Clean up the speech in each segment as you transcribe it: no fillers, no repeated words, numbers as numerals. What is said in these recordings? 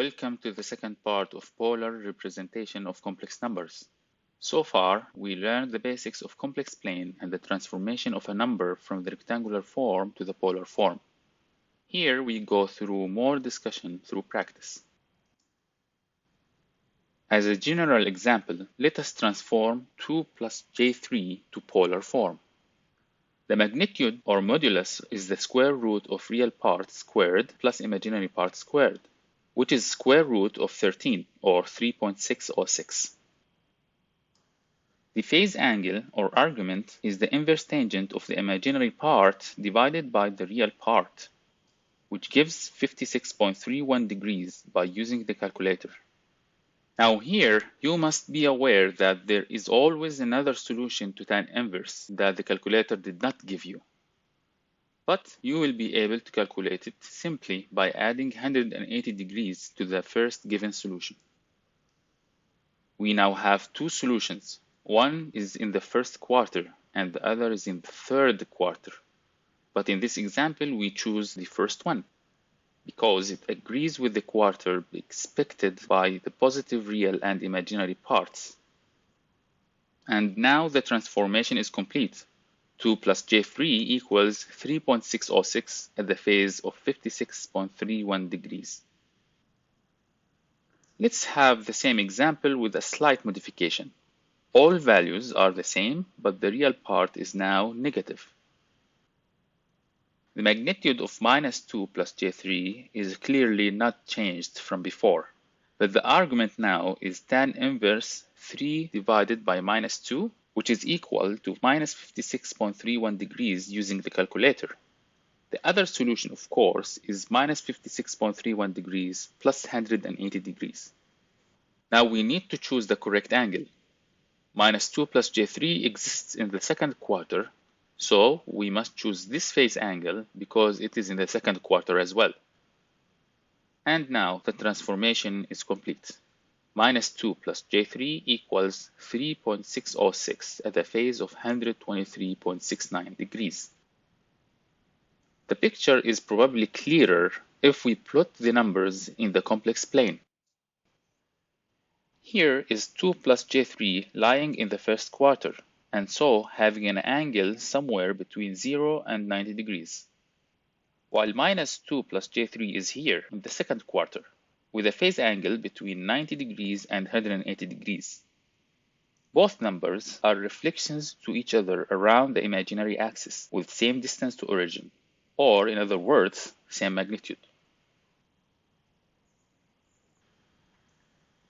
Welcome to the second part of polar representation of complex numbers. So far, we learned the basics of complex plane and the transformation of a number from the rectangular form to the polar form. Here we go through more discussion through practice. As a general example, let us transform 2 plus j3 to polar form. The magnitude or modulus is the square root of real part squared plus imaginary part squared, which is square root of 13 or 3.606. The phase angle or argument is the inverse tangent of the imaginary part divided by the real part, which gives 56.31 degrees by using the calculator. Now here, you must be aware that there is always another solution to tan inverse that the calculator did not give you. But you will be able to calculate it simply by adding 180 degrees to the first given solution. We now have two solutions. One is in the first quarter and the other is in the third quarter. But in this example, we choose the first one because it agrees with the quarter expected by the positive real and imaginary parts. And now the transformation is complete. 2 plus j3 equals 3.606 at the phase of 56.31 degrees. Let's have the same example with a slight modification. All values are the same, but the real part is now negative. The magnitude of minus 2 plus j3 is clearly not changed from before, but the argument now is tan inverse 3 divided by minus 2, which is equal to minus 56.31 degrees using the calculator. The other solution, of course, is minus 56.31 degrees plus 180 degrees. Now we need to choose the correct angle. Minus 2 plus j3 exists in the second quarter, so we must choose this phase angle because it is in the second quarter as well. And now the transformation is complete. Minus 2 plus j3 equals 3.606 at the phase of 123.69 degrees. The picture is probably clearer if we plot the numbers in the complex plane. Here is 2 plus j3 lying in the first quarter, and so having an angle somewhere between 0 and 90 degrees. While minus 2 plus j3 is here in the second quarter, with a phase angle between 90 degrees and 180 degrees. Both numbers are reflections to each other around the imaginary axis with same distance to origin, or in other words, same magnitude.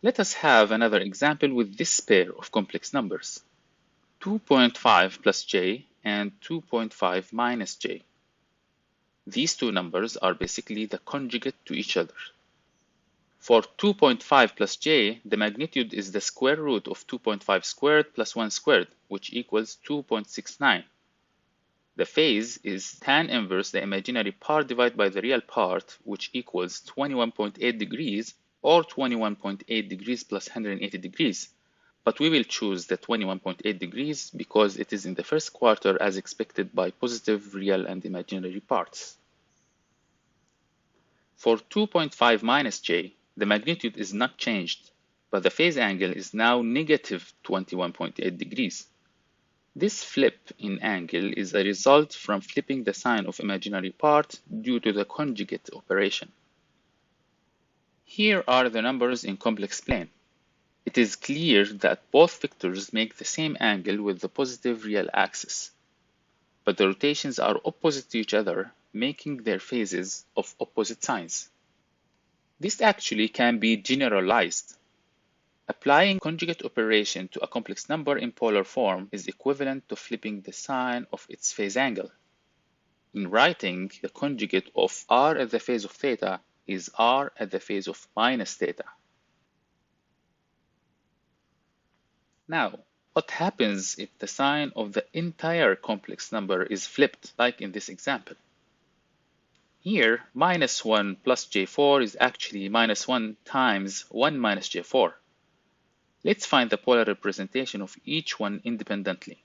Let us have another example with this pair of complex numbers, 2.5 plus j and 2.5 minus j. These two numbers are basically the conjugate to each other. For 2.5 plus j, the magnitude is the square root of 2.5 squared plus 1 squared, which equals 2.69. The phase is tan inverse the imaginary part divided by the real part, which equals 21.8 degrees or 21.8 degrees plus 180 degrees. But we will choose the 21.8 degrees because it is in the first quarter as expected by positive real and imaginary parts. For 2.5 minus j, the magnitude is not changed, but the phase angle is now negative 21.8 degrees. This flip in angle is a result from flipping the sign of imaginary part due to the conjugate operation. Here are the numbers in complex plane. It is clear that both vectors make the same angle with the positive real axis, but the rotations are opposite to each other, making their phases of opposite signs. This actually can be generalized. Applying conjugate operation to a complex number in polar form is equivalent to flipping the sign of its phase angle. In writing, the conjugate of r at the phase of theta is r at the phase of minus theta. Now, what happens if the sign of the entire complex number is flipped, like in this example? Here, minus 1 plus j4 is actually minus 1 times 1 minus j4. Let's find the polar representation of each one independently.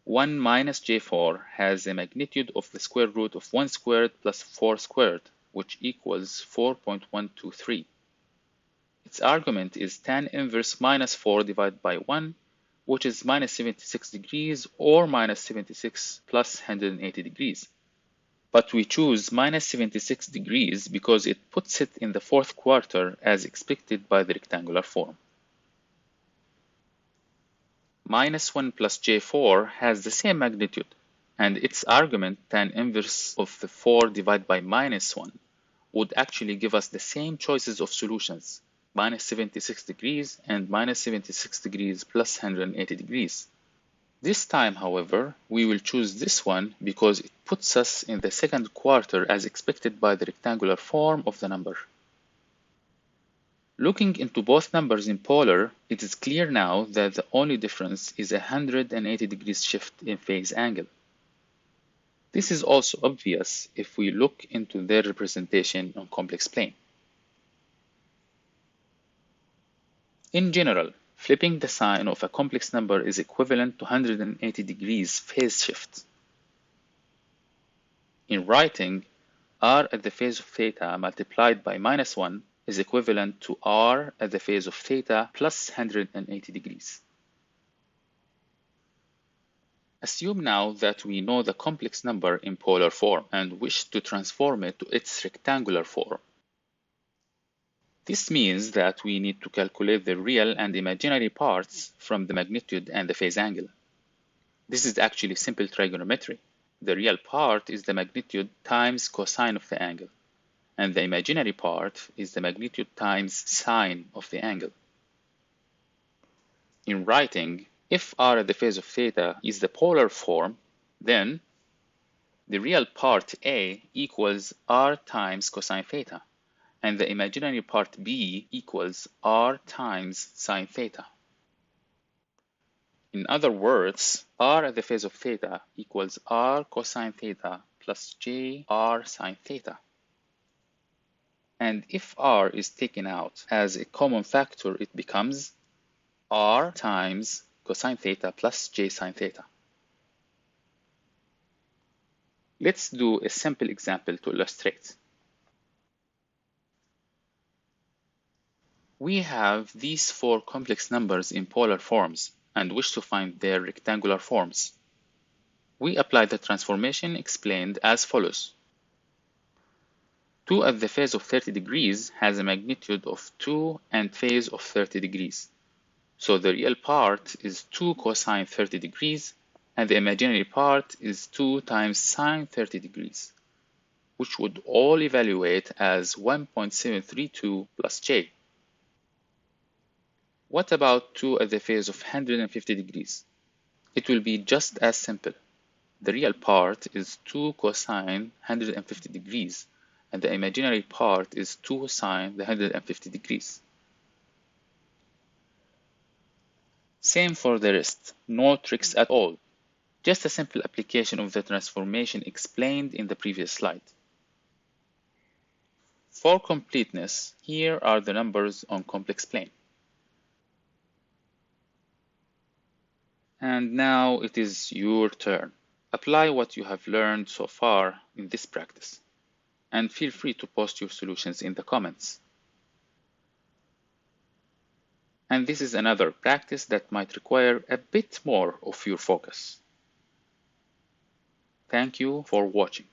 1 minus j4 has a magnitude of the square root of 1 squared plus 4 squared, which equals 4.123. Its argument is tan inverse minus 4 divided by 1, which is minus 76 degrees or minus 76 plus 180 degrees. But we choose minus 76 degrees because it puts it in the fourth quarter as expected by the rectangular form. Minus 1 plus j4 has the same magnitude, and its argument tan inverse of the 4 divided by minus 1 would actually give us the same choices of solutions, minus 76 degrees and minus 76 degrees plus 180 degrees. This time, however, we will choose this one because it puts us in the second quarter as expected by the rectangular form of the number. Looking into both numbers in polar, it is clear now that the only difference is a 180 degrees shift in phase angle. This is also obvious if we look into their representation on complex plane. In general, flipping the sign of a complex number is equivalent to 180 degrees phase shift. In writing, r at the phase of theta multiplied by minus 1 is equivalent to r at the phase of theta plus 180 degrees. Assume now that we know the complex number in polar form and wish to transform it to its rectangular form. This means that we need to calculate the real and imaginary parts from the magnitude and the phase angle. This is actually simple trigonometry. The real part is the magnitude times cosine of the angle, and the imaginary part is the magnitude times sine of the angle. In writing, if r at the phase of theta is the polar form, then the real part A equals r times cosine theta, and the imaginary part B equals r times sine theta. In other words, r at the phase of theta equals r cosine theta plus j r sine theta. And if r is taken out as a common factor, it becomes r times cosine theta plus j sine theta. Let's do a simple example to illustrate. We have these four complex numbers in polar forms and wish to find their rectangular forms. We apply the transformation explained as follows. 2 at the phase of 30 degrees has a magnitude of 2 and phase of 30 degrees. So the real part is 2 cosine 30 degrees, and the imaginary part is 2 times sine 30 degrees, which would all evaluate as 1.732 plus j. What about 2 at the phase of 150 degrees? It will be just as simple. The real part is 2 cosine 150 degrees, and the imaginary part is 2 sine the 150 degrees. Same for the rest, no tricks at all. Just a simple application of the transformation explained in the previous slide. For completeness, here are the numbers on complex plane. And now it is your turn. Apply what you have learned so far in this practice, and feel free to post your solutions in the comments. And this is another practice that might require a bit more of your focus. Thank you for watching.